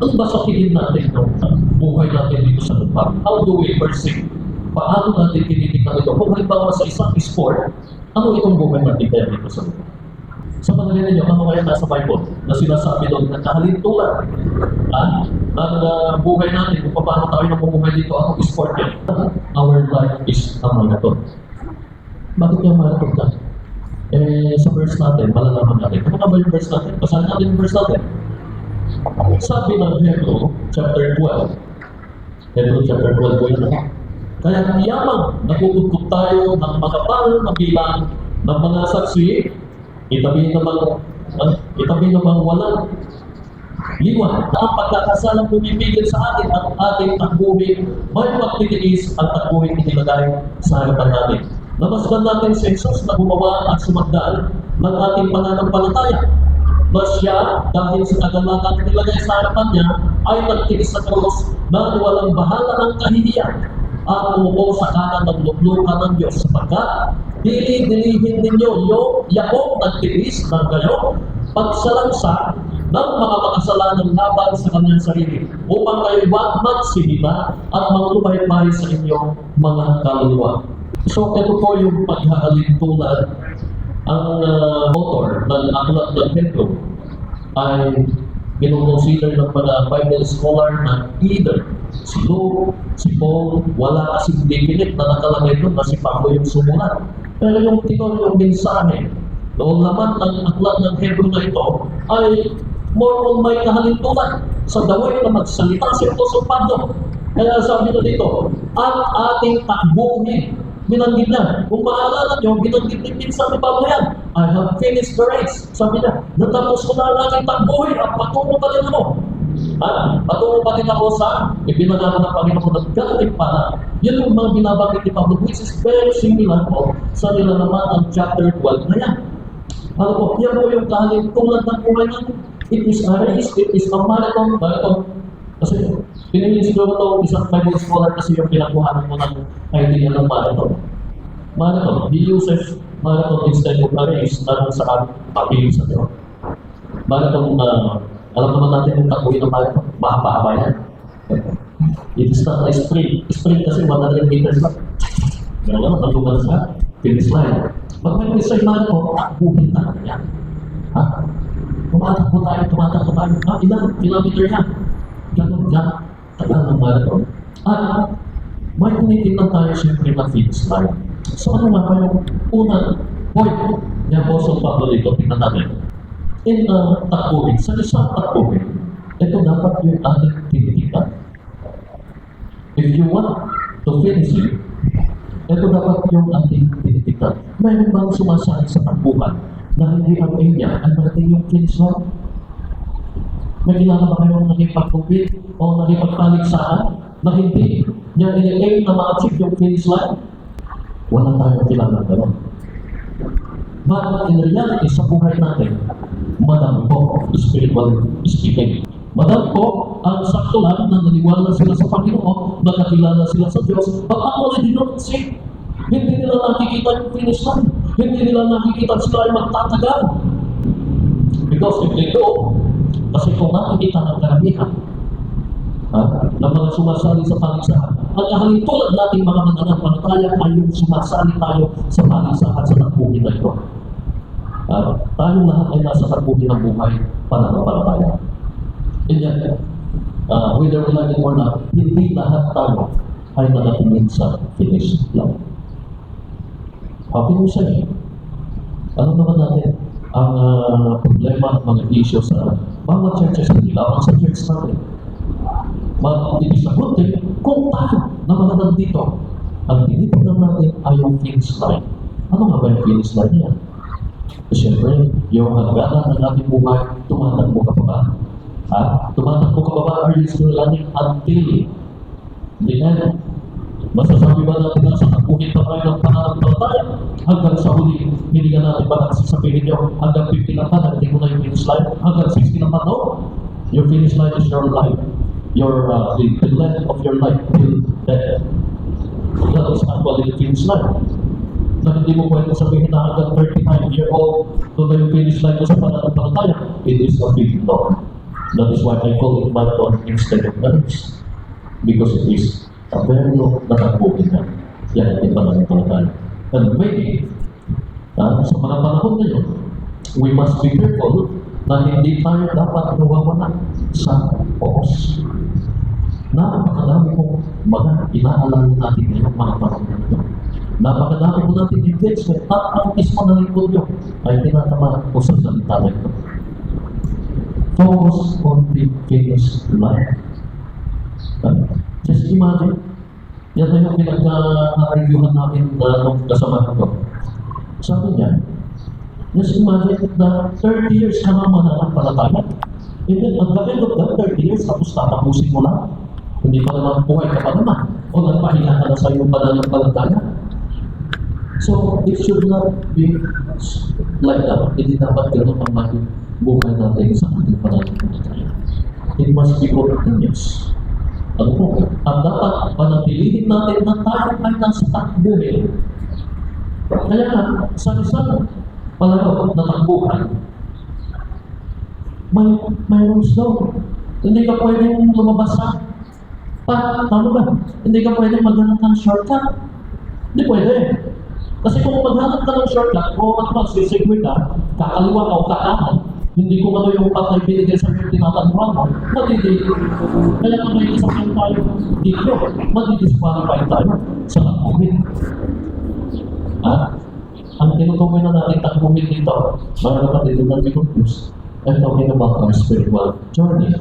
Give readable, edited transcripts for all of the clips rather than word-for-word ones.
Ano ba sa tingin natin ng buhay natin dito sa lupa? How do we perceive? Paano natin tinitignan ito? Kung halimbawa sa isang sport, ano itong buhay natin kaya dito sa lupa? Sa panalin ninyo, ano kaya nasa Bible na sinasabi doon na kahalintulan ng buhay natin kung paano tayo namumuhay dito, anong sport yan? Our life is a marathon. Bakit yung marathon ka? Sa verse natin, malalaman natin. Ano ba yung verse natin? Basahin natin yung verse natin. Sabi ng Hebrew, chapter 12. Hebrew, chapter 12 po yun. Kaya yamang natutugtog tayo ng makapal na bilang ng mga saksi, itabi namang walang liwan na ang pagkakasalang pumipigil sa atin at ating takbuhin, may magtitiis ang takbuhin inilagay sa harapan natin. Namasdan natin si Jesus na gumawa at sumagdaan ng ating pananampalataya. Na siya, dahil sa kagalakan nilagay sa harapan niya, ay nagtiis sa krus na walang bahala ng kahihiyan at umupo sa kanan ng luklukan ng Diyos sapagkat dili-dilihin ninyo yung Yakob nagtiis ng gayo pagsalansa ng mga makasalanang laban sa kanyang sarili upang kayo wag magsinita at maglumaypay sa inyong mga kaluluwa. So ito po yung paghahalintulad. Ang author ng aklat ng Hebrew ay kinukonsider ng mga Bible scholar na either si Luke, si Paul, wala kasing definite na nakalagay doon na si Pablo yung sumulat. Pero yung yung mensahe, noong laman ng aklat ng Hebrew na ito ay more on may kahalintulan sa daway na magsalita si Apostol Pablo. Kaya sabi na dito, ang ating takbuhin, binanggit na. Kung maalala nyo, binanggit din minsan ni Pablo yan. I have finished the race. Sabi na, natapos ko na ang aking takbuhin at patungo pa rin ako. Patungo pa rin ako sa ibinagano ng Panginoon at gantimpala. Yun yung mga binabanggit ni Pablo, which is very similar po sa nila naman ang chapter 12 na yan. Ano po, yan po yung kahalintulad ng buhay natin. It is a race, it is a marathon. Kasi pinili siguro ito isang Bible scholar kasi yung pinakuhanan mo ng idea ng marathon. Marathon, he uses marathon instead of a race na kung saan papili sa Diyos. Marathon, alam naman natin yung takuin ng marathon, mahaba yan. It is not a sprint. Sprint kasi 100 meters lang. Gano'n naman, naglugan sa finish line. Pag may isa yung marathon, takbuhin talaga yan. Tumatakbo tayo. Ilang kilometer yan? Ganon yan, tagal ng marathon. At may tinitingnan tayo siyempre na finish line. So ano nga ba yung unang point ni Apostol Pablo dito? Tingnan natin. In takbuhin, sa isang takbuhin, ito dapat yung ating tinitingnan. If you want to finish it, ito dapat yung ating tinitingnan. Mayroon bang sumasali sa takbuhan na hindi ang aim niya ay marating yung finish line? May kilala ba kayong naging pagtubig o naging pagpaligsahan na hindi niya in-aim na ma-achieve yung finish line? Wala tayong kilala gano'n. But in reality, sa buhay natin, madami po, spiritually speaking. Madami po ang sakto lang na naniwala sila sa Panginoon, nakakilala sila sa Diyos, but actually they don't see. Hindi nila nakikita yung finish line. Hindi nila nakikita sila ay magtatagal. Because if they do, kasi kung nakikita ng karamihan na mga sumasali sa paligsahan, ang kahalintulad nating mga mananampalataya ay yung sumasali tayo sa paligsahan sa takbuhin na ito. Tayong lahat ay nasa takbuhin ng buhay pananampalataya. And yet, whether we like it or not, hindi lahat tayo ay nakatingin sa finish line. How can you say? Ano naman natin ang problema at mga issue sa mga churches, hindi lamang sa church natin. It is a good thing kung tayo na mga nandito, ang tinitignan natin ay yung finish line. Ano nga ba yung finish line niya? Siyempre, yung hangganan ng ating buhay, tumatakbo ka pa ba? Tumatakbo ka pa ba? Are you still running until the end? Masasabi ba natin na sa takbuhin pa tayo ng pananampalataya? Hanggang sa huli, hindi ka natin ba sasabihin nyo, hanggang 50 na pa, narinig mo na yung finish line? Hanggang 60 na pa, no? Your finish line is your life. The length of your life till death. That is actually the finish line. Na hindi mo pwede sabihin na hanggang 39-year-old, doon na yung finish line mo sa pananampalataya. It is a big no. That is why I call it marathon instead of a race. Because it is a very long natakbuhin na. Yan ang ipananampalataya. And maybe, sa mga panahon na yun, we must be careful na hindi tayo dapat nawawala sa focus. Napakadami kong mga inaalala natin ngayong mga panahon na ito. Napakadami po natin engagement at ang mismo na lingkod nyo ay tinatamaan ko sa salita na ito. Focus on the finished line. Just imagine, yan na yung pinagka-reviewhan namin nung kasama ko. Sabi niya, just imagine na 30 years ka na mananampalataya. And then, at the end of that 30 years, tapos tatapusin mo lang. Hindi pa naman buhay ka pa naman. O nagpahinga ka na sa iyong pananampalataya. So, it should not be like that. Hindi dapat gano'n ang maging buhay natin sa ating pananampalataya. It must be continuous. Ano po? At dapat panatilihin natin na tayo ay nasa takbuhin. Kaya nga, sa isang palaro na takbuhan, may rules daw. Hindi ka pwedeng lumabas sa tama ba? Hindi ka pwedeng maghanap ng shortcut. Hindi pwede. Kasi kung maghanap ka ng shortcut, kung magsisigwi ka, kakaliwa ka o kakanan, hindi ko ano yung patay binigay sa yung tinatanong mo, matitili. Kaya kung may isang tayo dito, matidisqualify tayo sa takbuhin. Ang tinutukoy na natin takbuhin dito, mga kapatid, don't be confused. I'm talking about our spiritual journey.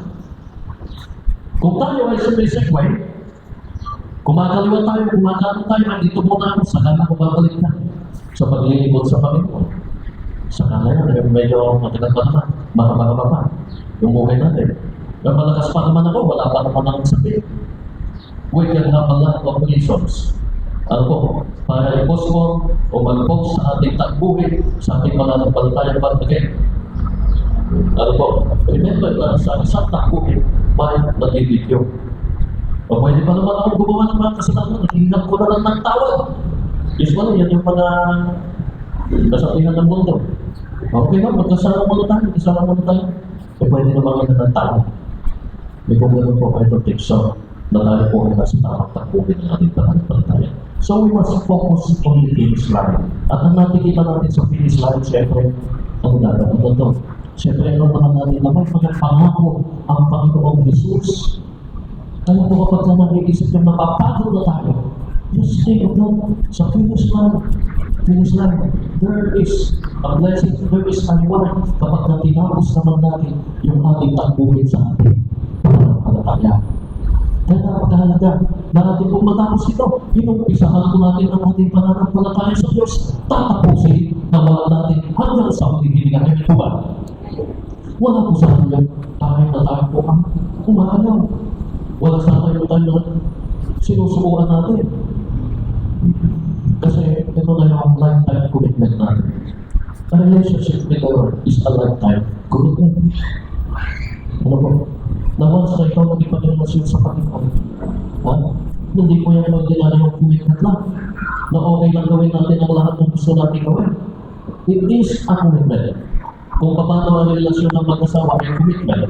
Kung tayo ay sumisegue, kumakaliwa tayo, kumakanan tayo, andito muna ako, saka na bumabalik na sa paglilingkod sa Panginoon. Saka na yan, medyo matagal pa naman, mahaba-haba pa yung buhay natin. Pero malakas pa naman ako, wala pa naman akong sakit. We can have a lot of reasons. Ano po, para i-postpone o mag-post sa ating takbuhin, sa ating pananampalataya pa again. Ano po, remember na sa isang takbuhin, may nag-video. O pwede pa naman akong gumawa ng mga kasalanan, nakihinap ko na lang ng tawag. Usually, yan yung mga nasabihan ng mundo. Okay na, magkasama muna tayo. E pwede naman yan ng tawag. May kung gano'n po kayo protection na tayo po ay nasa tamang takbuhin ng ating pananampalataya. So we must focus on the finish line. At ang nakikita natin sa finish line, siyempre, ang dadating na ito. Siyempre, ano naman natin na may pangako ang Panginoong Jesus. Kaya po kapag na nag-iisip yung napapagod na tayo, just think of that. Sa finish line, there is a blessing, there is a reward kapag na tinapos naman natin yung ating takbuhin sa ating pananampalataya. Kaya napakahalaga na natin kung matapos ito, inumpisahan po natin ang ating pananampalataya sa Diyos, tatapusin na wala natin hanggang sa huling hininga. Kaya po ba? Wala po sa atin kahit na tayo po ang kumahalaw. Wala sa tayo na sinusubukan natin. Kasi ito na yung lifetime commitment natin. A relationship with the Lord is a lifetime commitment. Ano po? Na once na ikaw nag-ipagrelasyon sa Panginoon, hindi po yan mag-dinala yung commitment lang. Na okay lang gawin natin ang lahat ng gusto natin gawin. It is a commitment. Kung paano ang relasyon ng mag-asawa ay commitment,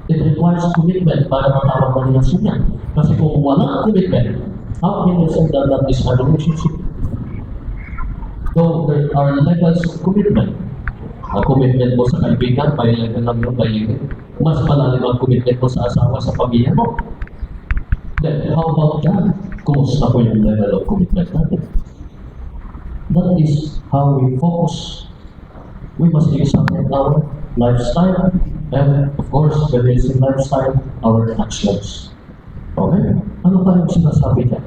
it requires commitment para matawag ang relasyon niya. Kasi kung wala ang commitment, how can you say that that is a relationship? So, there are levels of commitment. Ang commitment mo sa kaibigan, may level lang yung kaibigan. Mas malalim ang commitment mo sa asawa, sa pamilya mo. Then, how about that? Kumusta po yung level of commitment natin? That is how we focus. We must examine our lifestyle and, of course, when we say lifestyle, our actions. Okay? Ano pa yung sinasabi niya?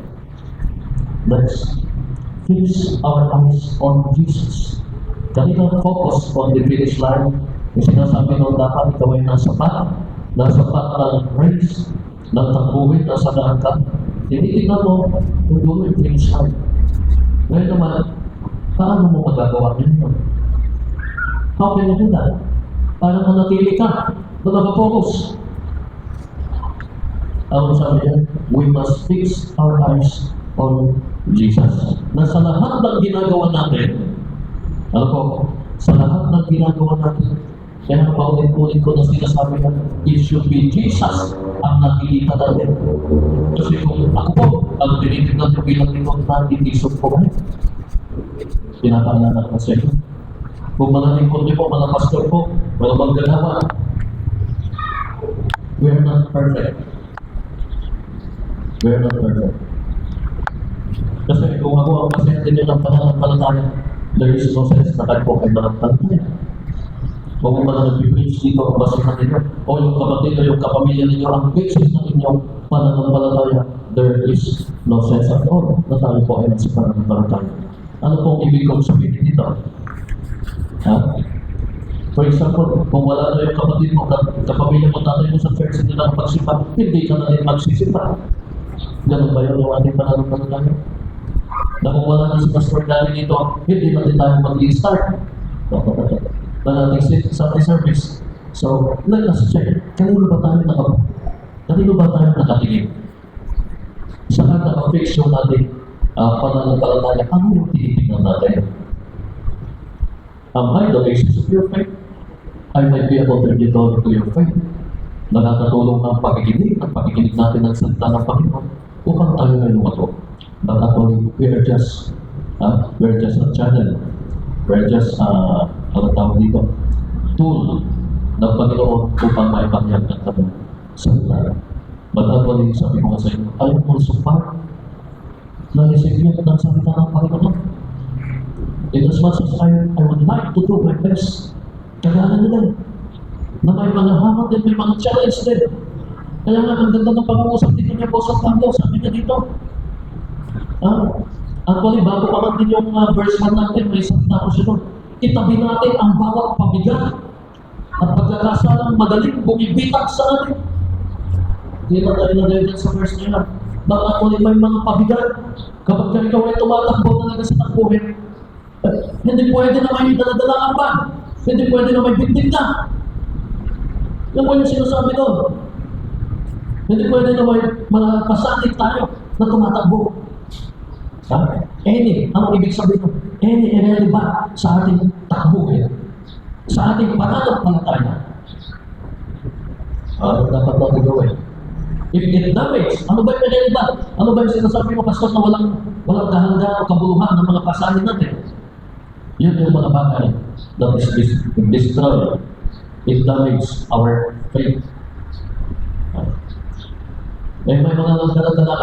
Let's fix our eyes on Jesus. Kanina focus on the finish line. Yung sinasabi nung dapat ikaw ay nasa pat ng race, ng takbuhin, nasa daan ka. Tinitignan mo yung dulo yung finish line. Ngayon naman, paano mo magagawa yun? How can you do that? Para manatili ka na nakafocus. Ang sabi niya, we must fix our eyes on Jesus. Na sa lahat ng ginagawa natin, ano po, sa lahat ng ginagawa natin, Kaya paulit-ulit ko na sinasabi na it should be Jesus ang nakikita natin. Kasi kung ako po, ang tinitignan ko bilang lingkod na itisok ko rin. Pinapaalala ko sa inyo. Kung mga lingkod niyo po, mga pastor po, mga maggalawa, we're not perfect. We're not perfect. Kasi kung ako ang pasyente niyo ng pananampalataya, there is no sense na kayo po ay mananampalataya. Kung mga nag-preach dito ang basihan ninyo, o yung kapatid o yung kapamilya ninyo, ang basis ng inyong pananampalataya, there is no sense at all na tayo po ay nasa pananampalataya. Ano pong ibig kong sabihin dito? Ha? For example, kung wala na yung kapatid mo, kapamilya mo, tatay mo sa church, hindi na magsipa, hindi ka na rin magsisipa. Ganun ba yun yung ating pananampalataya? Na kung wala na si Pastor Dali dito, hindi na rin tayo mag-i-start. Na nating Sunday service. So, let us check. Kanino ba tayo nakatingin? Saan naka-fix yung ating pananampalataya? Ano yung tinitingnan natin? Am I the basis of your faith? I might be a contributor to your faith. Nakakatulong ang pakikinig natin ng salita ng Panginoon upang tayo ay lumago. But actually, we're just a channel. We're just, ano tawag dito? Tool ng Panginoon upang maipanyag ang kanyang salita. But actually, sabi ko nga sa inyo, I am also part na recipient ng salita ng Panginoon. In as much as I would like to do my best, kailangan nila na may mga hamon din, may mga challenge din. Kaya nga, ang ganda ng pag-uusap dito niya po sa Panginoon, sabi niya dito. Actually, bago pa man din yung verse 1 natin, may isang tapos ito. Itabi natin ang bawat pabigat at pagkakasalang madaling bumibitag sa atin. Hindi na tayo na sa verse niya. But actually, may mga pabigat. Kapag ikaw ay tumatakbo talaga sa takbuhin, hindi pwede na may daladalangan pa. Hindi pwede na may bitbit na. Yan po yung sinasabi doon. Hindi pwede na may pasanik tayo na tumatakbo. Any, anong ibig sabihin? Any irrelevant sa ating takbuhin. Sa ating pananampalataya. Ano dapat natin gawin? If it damage, ano ba yung irrelevant? Ano ba yung sinasabi mo, Pastor, na walang kahalagahan o kabuluhan ng mga pasanin natin? Yun yung mga bagay that is destroyed. It damages our faith. May mga nagdala-dala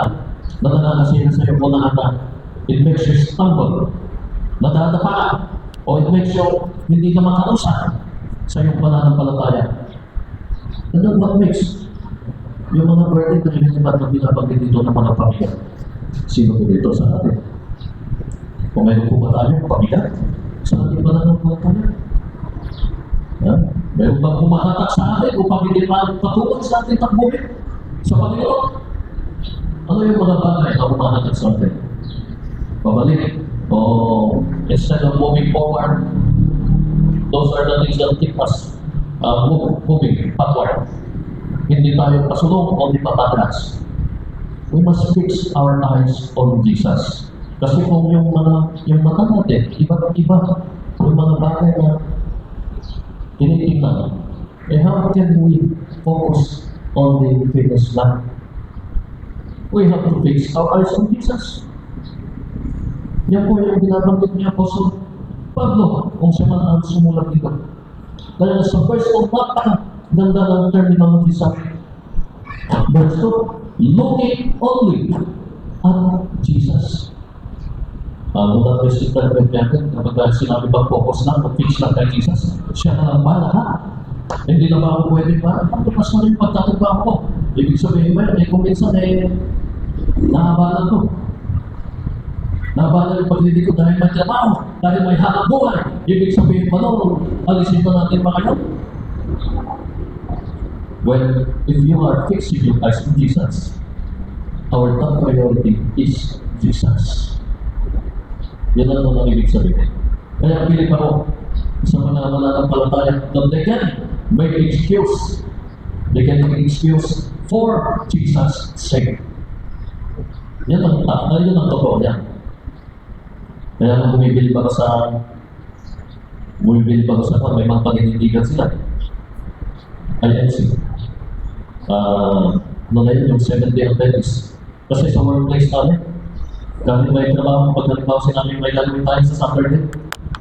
na nananasihin sa iyo po na ata. It makes you stumble. Nadadapa ka. O it makes you hindi ka makausap sa iyong pananampalataya. And then what makes yung mga burden na hinihibat na pinabanggit dito ng mga pamilya? Sino po dito sa atin? Kung mayroon po ba tayo pamilya? Sa ating pananampalataya. Meron bang humahatak sa atin upang hindi patuloy sa ating takbuhin sa Panginoon? Ano yung mga bagay na humahatak sa atin? Pabalik. O instead of moving forward, those are the things that keep us moving backward. Hindi tayo pasulong o di patatras. We must fix our eyes on Jesus. Kasi kung yung mata natin, iba-iba yung mga bagay na tinitingnan, how can we focus on the fitness line? We have to fix our eyes on Jesus. Yan po yung binabanggit niya Apostle Pablo kung siya man ang sumulat dito. Kaya sa verse 1, napakaganda ng terminology sa verse 2, looking only at Jesus. Kung na-receive na rin natin, kapag sinabi bang focus lang, mag-fix lang kay Jesus, siya na lang ba lahat? Hindi na ba ako pwede ba? Ang tumas na rin pagtatrabaho ko. Ibig sabihin ba, kung minsan naabala ko. Naabala yung paglili ko dahil may trabaho, dahil may hanap buhay. Ibig sabihin ba alisin na natin mga yun? Well, if you are fixing your eyes on Jesus, our top priority is Jesus. Yan ang mga ibig sabihin. Kaya pilit ako sa mga mananampalataya that they can make excuse. They can make excuse for Jesus' sake. Yan ang totoo yan. Kaya kung bumibili ba ka sa may mga paninindigan sila, INC. Ano na yun, yung 7-day Adventist. Kasi sa workplace namin, kahit may trabaho, pag halimbawa sinabi may gagawin tayo sa Saturday,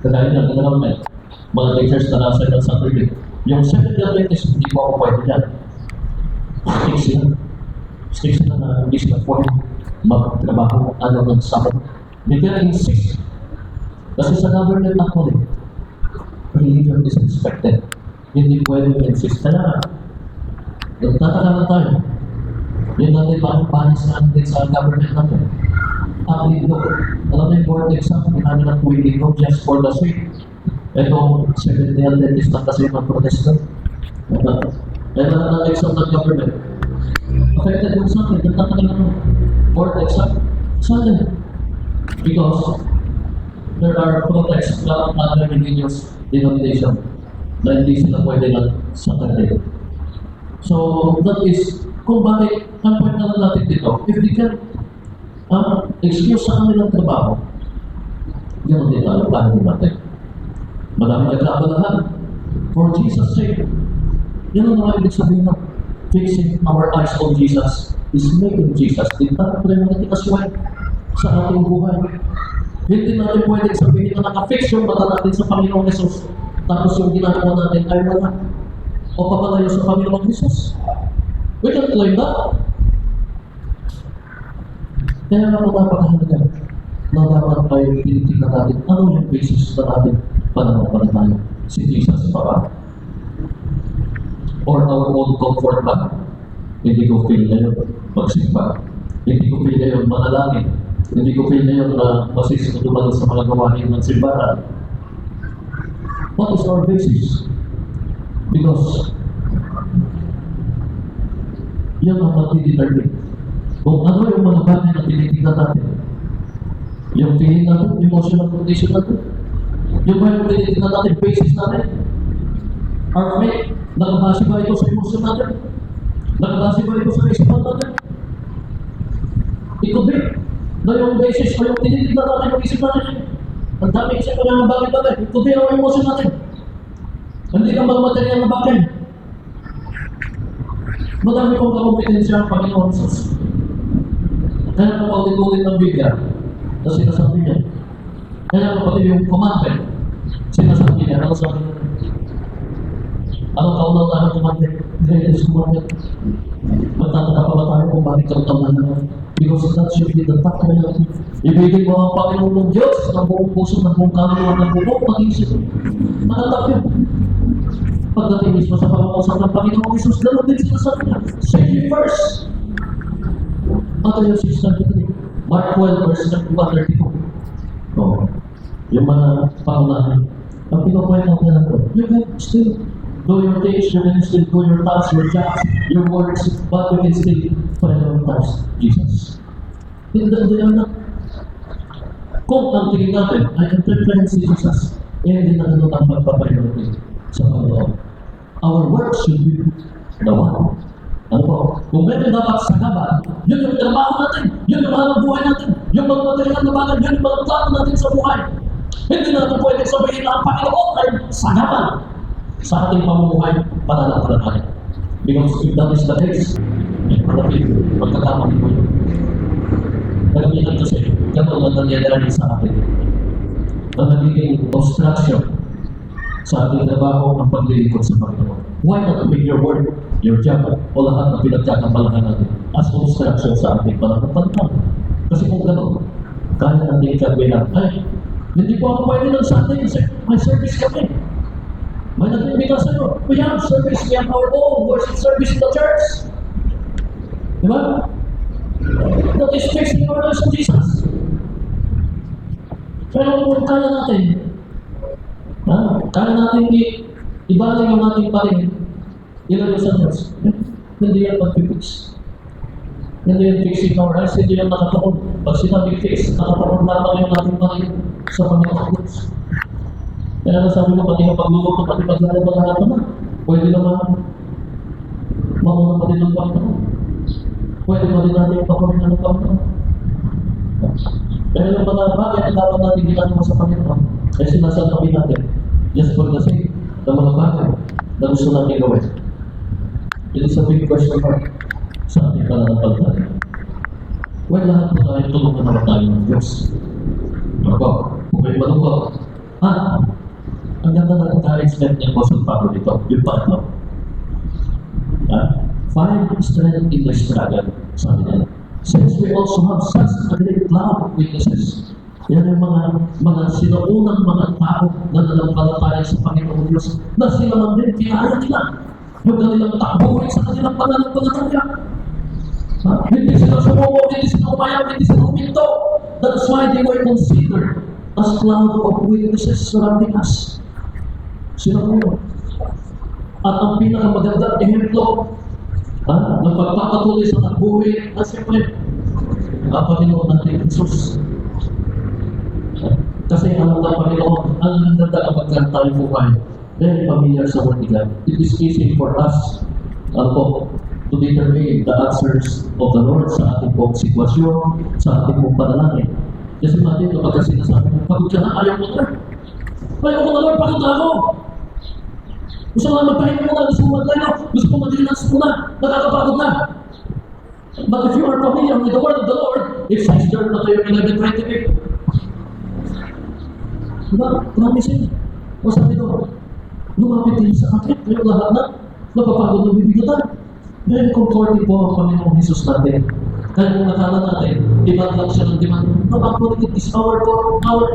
kagaya ng development, mga teachers na nasa ng Saturday. Yung 7-day Adventist, hindi po ako pwede dyan. Stick sila na hindi sila pwede magtrabaho ano ng Sabbath. They can insist. Kasi sa government actually, religion is expected. Hindi pwede insist. Kaya nagtataka na tayo. Yun natin panis natin sa government natin. Ang linggo. Alam mo yung board exam, ginamit ng tuwing linggo just for the sake. Ito, 7-day Adventist na kasi mag-protest na. Kaya na exam ng government. Affected yung sa akin, nagtataka na ng board exam. Sa akin. Because there are protests from other religious denomination na hindi sila pwede lang sa Saturday. So, that is, kung bakit, ang point na lang natin dito, if they can excuse sa kanilang trabaho, gano'n din tayo, plano din natin. Madami nagkakalahan. For Jesus' sake, yan ang mga ibig sabihin na fixing our eyes on Jesus is making Jesus the top priority as well sa ating buhay. Hindi natin pwedeng sabihin na naka-fix yung mata natin sa Panginoong Jesus, tapos yung ginagawa natin ay wala o papalayo sa Panginoong Jesus. We can't claim that. Kaya nga po napakahalaga na dapat tayo tinitignan natin ano yung basis na natin pananampalataya si Jesus pa ba? Or our own comfort ba? Hindi ko feel ngayon magsimba. Hindi ko feel ngayon manalangin. Hindi ko feel ngayon na masisunod sa mga gawain ng simbahan. What is our basis? Because yan ang magdidetermine kung ano yung mga bagay na tinitignan natin. Yung feeling natin, emotional condition natin. Yung ba yung tinitignan natin, basis natin. Our faith, nakabase ba ito sa emotion natin? Nakabase ba ito sa isipan natin? It could be na yung basis o yung tinitignan natin yung isip natin. Ang dami isip ko ng bagay-bagay. It could be ang emotion natin. Hindi ka mag-material na bagay. Madami kong kakompetensya ang Panginoon Jesus. Kaya kung paulit-ulit ng Biblia na sinasabi niya. Kaya kapatid yung commandment, sinasabi niya, ano sabi niya? Ano kaunang-unang commandment? Greatest commandment. Magtataka pa ba tayo kung bakit kaunang naman? Because that should be the top priority. Ibigin mo ang Panginoon ng Diyos ng buong puso, ng buong kaluluwa, ng buong pag-isip. Nakatap yun. Pagdating mismo sa pag-uusap ng Panginoong Jesus, gano'n din sinasabi niya. Seek ye first. Matthew 6:33. Mark 12, verse 132. Oh, yung mga pangunahan. Ang pinakwento ko na ito, you can still do your things, you can still do your tasks, your jobs, your works, but you can still prioritize Jesus. Hindi na. Kung ang tingin natin ay ang preference si Jesus, hindi na ganun ang pagpapriority sa Panginoon. Our work should be the one. Ano po? Kung meron dapat sa gaban, yun yung trabaho natin, yun yung hanap buhay natin, yung magpatalihan na bagay, yun yung magplano natin sa buhay. Hindi natin pwede sabihin na ang Panginoon ay sa gaban sa ating pamumuhay pananampalataya. Because if that is the case, magkakamali mo yun. Nagamitan kasi, gano'n ang nangyayari sa atin. Ang nagiging obstruction sa ating trabaho ang paglilingkod sa Panginoon. Why not make your work, your job, o lahat ng pinagkakabalahan natin as obstruction sa ating pananampalataya? Kasi kung gano'n, kaya natin kagbihan, ay, hindi po ako pwede ng Sunday kasi may service kami. May nag-imbita sa'yo. We have service, we have our own worship service in the church. Diba? That is fixing our eyes on Jesus. Pero kung kaya natin, kaya natin ibalik ang ating paringin, ilagay sa Diyos. Hindi yan pag-fix. Hindi yan fixing our eyes, hindi yan nakataon. Pag sinabing fix, nakataon lamang yung ating paringin sa Panginoon Diyos. Kaya nasabi ko, pati yung pagluluto, pati paglalabang lahat naman, pwede naman mauna pa din ng Panginoon. Pwede pa din natin pakunin ng Panginoon. Pero yung mga bagay na dapat natin ginagawa sa Panginoon, ay sinasabi natin, just for the sake ng mga bagay na gusto natin gawin. It is a big question mark sa ating pananampalataya. Well, lahat po tayo tulungan naman tayo ng Diyos. Ano ba? Kung may malungkot, ang ganda na encouragement ni Apostle Pablo dito, yung pangatlo. Find strength in the struggle, sabi niya. Since we also have such a great cloud of witnesses. Yan yung mga sinaunang mga tao na nanampalataya sa Panginoon Diyos na sila man din kinaya nila yung kanilang takbuhin sa kanilang pananampalataya. Hindi sila sumuko, hindi sila umayaw, hindi sila huminto. That's why they were considered as cloud of witnesses surrounding us. Sila po yun. At ang pinakamagandang ehemplo ng pagpapatuloy sa takbuhin at siyempre ang Panginoon natin Jesus. Kasi alam ng Panginoon, ang nagdada kapag tayo po ay very familiar sa word ni God. It is easy for us to determine the answers of the Lord sa ating pong sitwasyon, sa ating pong panalangin. Kasi natin kapag sinasabi mo, pagod ka na, ayaw mo na. Ayaw ko na Lord, pagod na ako. Gusto ko na magpahinga muna, gusto ko maglayo, gusto ko mag-relax muna, nakakapagod na. But if you are familiar with the word of the Lord, it says there na tayo 11:28. Diba? Promising. O sabi ko, lumapit din sa akin, kayo lahat na, napapagod na bibigatan. Very comforting po ang Panginoong Jesus natin. Kaya kung nakala natin, demand lang siya ng demand. No, actually, it is our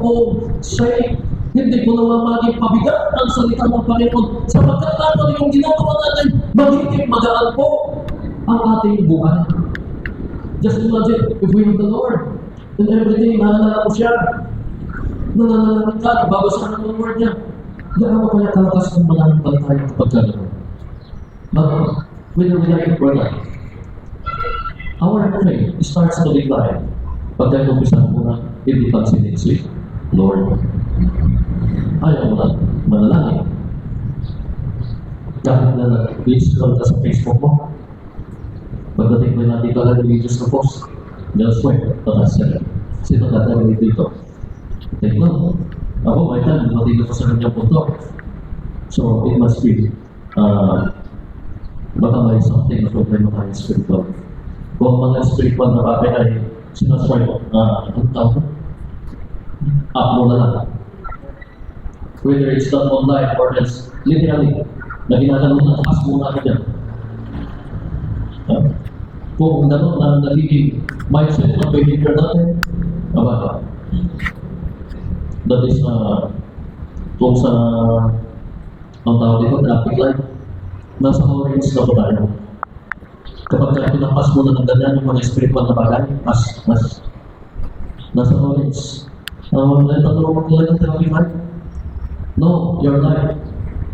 own say. Hindi ko naman maging pabigat ang salita ng Panginoon. Sapagkat ano yung ginagawa natin, magiging magaan po ang ating buhay. Just imagine, if we have the Lord, and everything, naalala ko siya, nananalaman ka, babasa ng word niya. Diyan mo kaya kalakas ng mananampalataya kapag gano'n. But whether we like it or not, our faith starts to decline. Pagka umpisa mo na, hindi pansinin si Lord. Ayaw mo na manalangin. Kahit na nag-scroll ka sa Facebook mo, pagdating mo natin ka lang religious na post, just wait, patas siya. Sino tatawag dito? Take note. Ako, may time, dumating ako sa kanyang punto. So, it must be, baka may something na problema tayo spiritual. Kung mga spiritual na bagay ay sinaswipe, ang tawag, up mo na lang. Whether it's done online or else, literally, na ginagano na taas muna ka dyan. Kung gano'n na nagiging mindset ng behavior natin, that is, kung sa, ang tawag dito, traffic light, nasa orange na po tayo. Kapag pinampas mo na ng ganyan yung mga spiritual na bagay, mas, nasa orange. Naitanong mo lang ng traffic light? No, your life.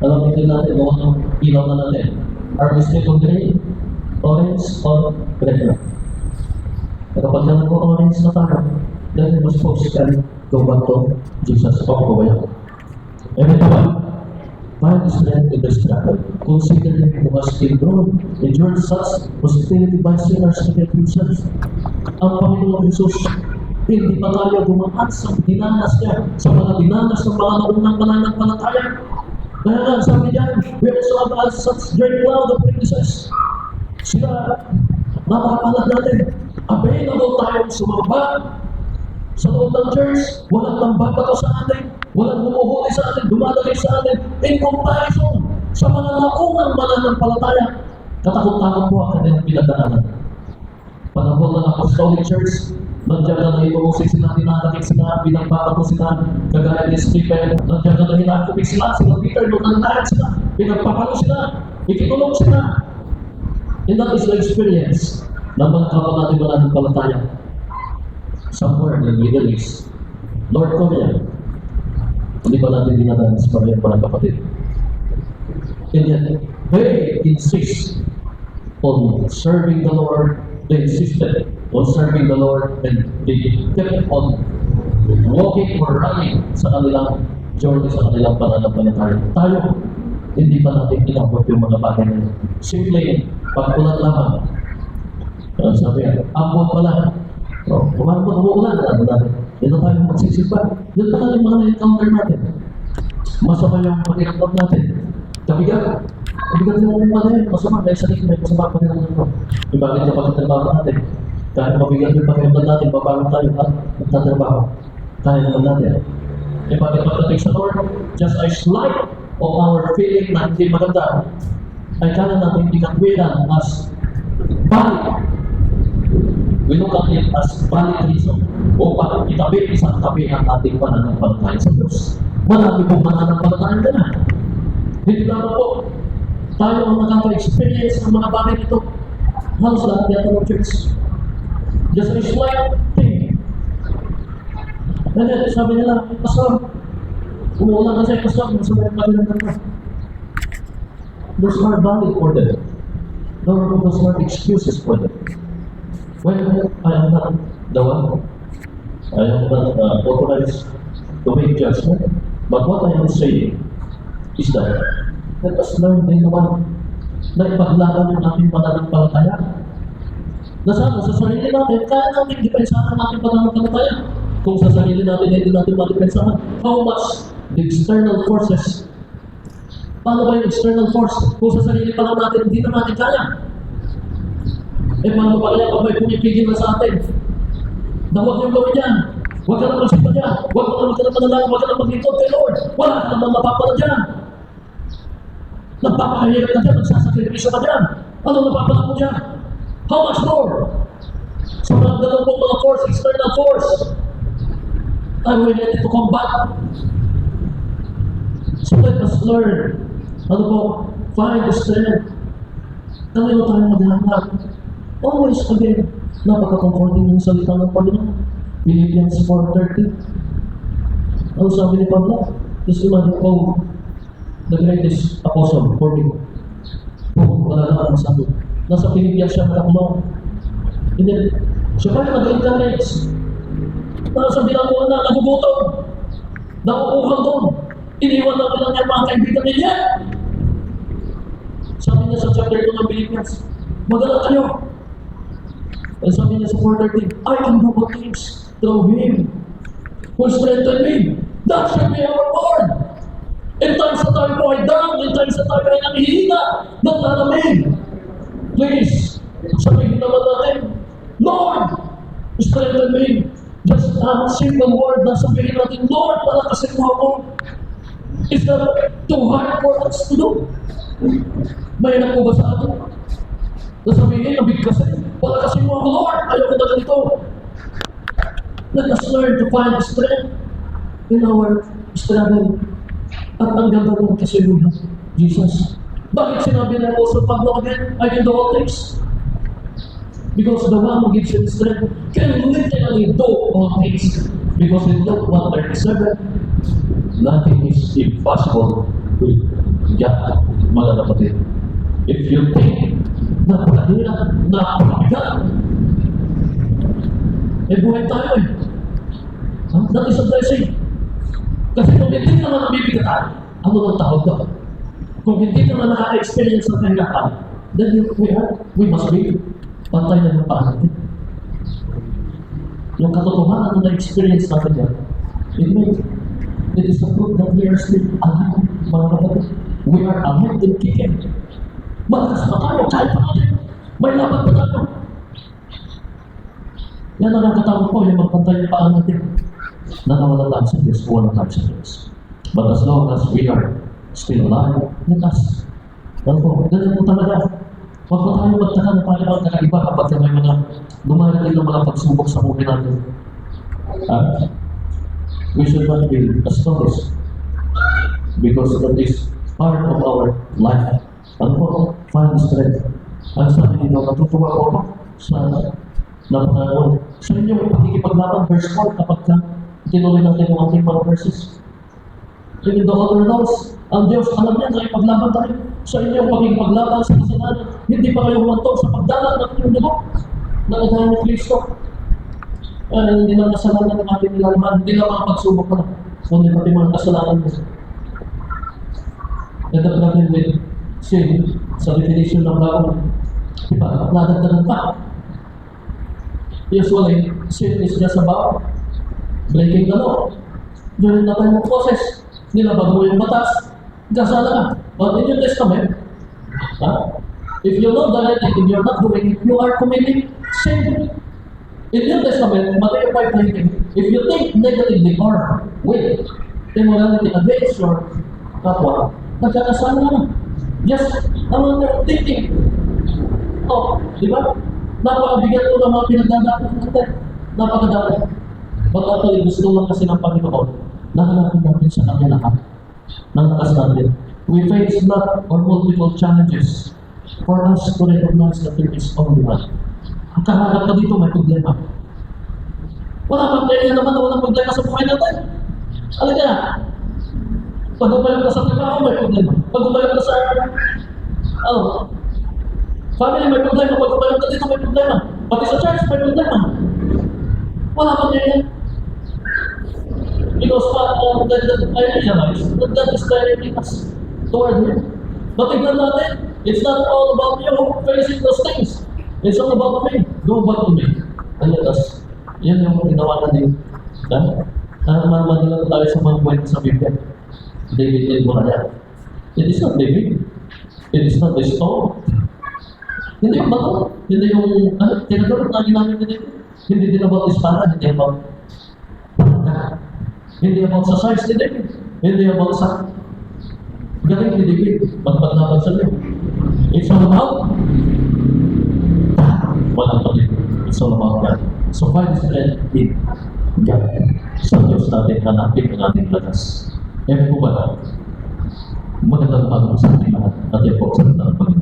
Alam natin natin kung anong ilaw na natin. Are we still on green, orange, or red? Kapag na nag-orange na tayo, then we must focus and go back to Jesus. Ako ba yan? And ito ba? Find strength in the struggle. Consider him who has been grown, endured such hostility by sinners against himself. Ang Panginoon Jesus, hindi pa tayo dumaan sa dinanas niya, sa mga dinanas ng mga naunang mananampalataya. Kaya nga, sabi niya, we also have such great cloud of witnesses. Sila, napakalat natin, available tayong sumamba sa loob ng church, walang lambabato sa atin, walang humuhuli sa atin, dumadali sa atin, in comparison sa mga naunang mananampalataya. Katakot-takot po ang kanilang pinagdaanan. Panahon ng Apostolic Church, nandiyan na naiuusik sila, dinadakit sila, pinagbabato sila, kagaya ni Stephen, nandiyan na hinakupik sila, sila Peter, nananahan sila, pinagpapalo sila, ikikulong sila. And that is the experience ng mga kapal natin mananampalataya. Somewhere in the Middle East, North Korea, hindi pa natin dinadanas pa rin mga kapatid. And yet, they insist on serving the Lord. They insisted on serving the Lord, and they kept on walking or running sa kanilang journey, sa kanilang pananampalataya. Tayo, hindi pa natin inabot yung mga bagay na yun. Simple, pagkulat lamang. Sabi yan, ambot pala. Kumain mo, umuulan, ano natin? Ito tayo magsisipa. Yan pa lang yung mga na-encounter natin. Masama yung pakiramdam natin. Kabigat. Bigat yung ano yun, masama, dahil sa may masama pa rin ang ano. Ibagay kapag nagtatrabaho natin, kahit mabigat yung pakiramdam natin, babago tayo at nagtatrabaho. Kaya naman natin. Ibagay pagdating sa Lord, just a slight of our feeling na hindi maganda, ay kaya natin pinagwilan as valid. We look at it as valid reason upang itabi isang tabi ang ating pananampalataya sa Diyos. Marami pong pananampalataya na. Hindi naman po tayo ang nakaka-experience ng mga bagay nito. Halos lahat yata ng church. Just a slight thing. And then, sabi nila, Pastor, umuulan kasi, Pastor, masama yung pagkakas na. Those are valid for them. Those are excuses for them. Well, I am not the one. I am not authorized to make judgment. But what I am saying is that let us learn din naman na ipaglaban yung ating pananampalataya. Na sana sa sarili natin, kaya natin depensahan ang ating pananampalataya. Kung sa sarili natin, hindi natin madepensahan. How much the external forces? Paano ba yung external force? Kung sa sarili pa lang natin, hindi na natin kaya. Eh, paano pa kaya pag may pumipigil na sa atin? Na huwag niyong gawin yan. Huwag ka na magsipa dyan. Huwag ka na manalangin. Huwag ka na maglingkod kay Lord. Wala ka naman mapapala dyan. Nagpapahirap ka dyan. Nagsasakripisyo ka dyan. Ano napapala mo dyan? How much more? So, nagdalong po mga force, external force. I'm ready to combat. So, let us learn. Ano po? Find the strength. Talaga tayo maghanap. Always again, napaka-comforting yung salita ng Panginoon. Philippians 4:30. Ano sabi ni Pablo? This man who the greatest apostle for me. Wala na ang sabi. Nasa Philippians siya nakakulong. And then, siya pa yung nag-encourage. Nasa bilanguan na, nagugutom. Nakukuhan doon. Iniwan na bilang niya mga kaibigan niya. Sabi niya sa chapter 2 ng Philippians, magala kayo. And sabi niya sa 4:30, I can do all things through Him who strengthened me. That should be our Lord. In times na tayo po ay down, in times na tayo ay nanghihina, naglalamig. Please, sabihin naman natin, Lord, strengthen me. Just a simple word na sabihin natin, Lord, palakasin mo ako. Is that too hard for us to do? Mahirap po ba sa atin? Nasabihin, nabigkasin. Palakasin mo ako, Lord. Ayoko na ganito. Let us learn to find strength in our struggle. At ang ganda ng kasiluhan, Jesus. Bakit sinabi na Apostle Pablo again, I can do all things? Because the one who gives you strength can literally do all things. Because in Luke 1:37, nothing is impossible with God, mga kapatid. If you think napakahirap, napakabigat, eh buhay tayo eh. That is a blessing. Kasi kung hindi naman nabibigatan, ano ang tawag doon? Kung hindi naman nakaka-experience ng kahirapan, then we must be pantay na ng paan natin. Yung katotohanan na na-experience natin yan, it is a proof that we are still alive, mga kapatid. We are alive and kicking. Malakas pa tayo, kahit pa natin. May laban pa tayo. Yan ang nakatawag po, yung magpantay ng paan natin. Na nawala tayo sa Diyos, wala tayo sa Diyos. But as long as we are still alive, let us. Ano po, ganyan po talaga. Huwag po tayo magtaka na tayo ang kakaiba kapag may mga dumarating ng mga pagsubok sa buhay natin. We should not be astonished because that is part of our life. Ano po? Find strength. Ang sabi nito, natutuwa po ako sa napakanoon. Sa inyo, pakikipaglaban, verse 4, kapag tinuloy natin yung ating mga verses. Even the other knows, ang Diyos, alam niya na ipaglaban tayo. Sa inyo, pakikipaglaban sa kasalanan. Hindi pa kayo humantong sa pagdalat ng inyong dugo. Nakatahan ni Kristo. Hindi lang kasalanan ng ating nilalaman. Hindi lang mga pagsubok na. Kundi pati mga kasalanan niya. Nagdag natin with sin sa definition ng bagong iba, nadagdagan pa. Usually, sin is just about breaking the law. During the time of Moses, nilabag mo yung batas, kasala ka. But in your Testament, If you know the right and you're not doing it, you are committing sin. In New Testament, Matthew 5:19, if you think negatively or with immorality against your kapwa, nagkakasama na. Just thinking. Di ba? Napakabigat po ng mga pinagdadaanan natin. Napakadami. But actually, gusto lang kasi ng Panginoon na hanapin natin sa kanya lahat ng lakas natin. We face not or multiple challenges for us to recognize that there is only one. Ang kaharap ka dito, may problema. Wala pang kaya naman na walang problema sa buhay natin. Alam ka na, pag umalag ka sa trabaho, may problema. Pag umalag ka sa family, may problema. Pag umalag ka dito, may problema. Pati sa church, may problema. Wala pang kaya. Because I realize that God is directing us toward Him. But tignan natin, it's not all about you facing those things. It's all about me. Go back to me. And let us. Yan yung ginawa natin. Madala tayo sa mga kwento sa Biblia. David and Goliath. It is not David. It is not the stone. Hindi yung bato. Hindi yung tinagawin lagi namin ni David. Hindi din about espada. Hindi about hindi about sa size ni David. Hindi about sa galing ni David. Magpaglaban sa iyo. It's all about walang pati. It's all about God. So find strength in God. Sa Diyos natin, hanapin ang ating lakas. Ewan po ba? Magandang pag-uusap sa ating lahat. At yan po sa ng Panginoon.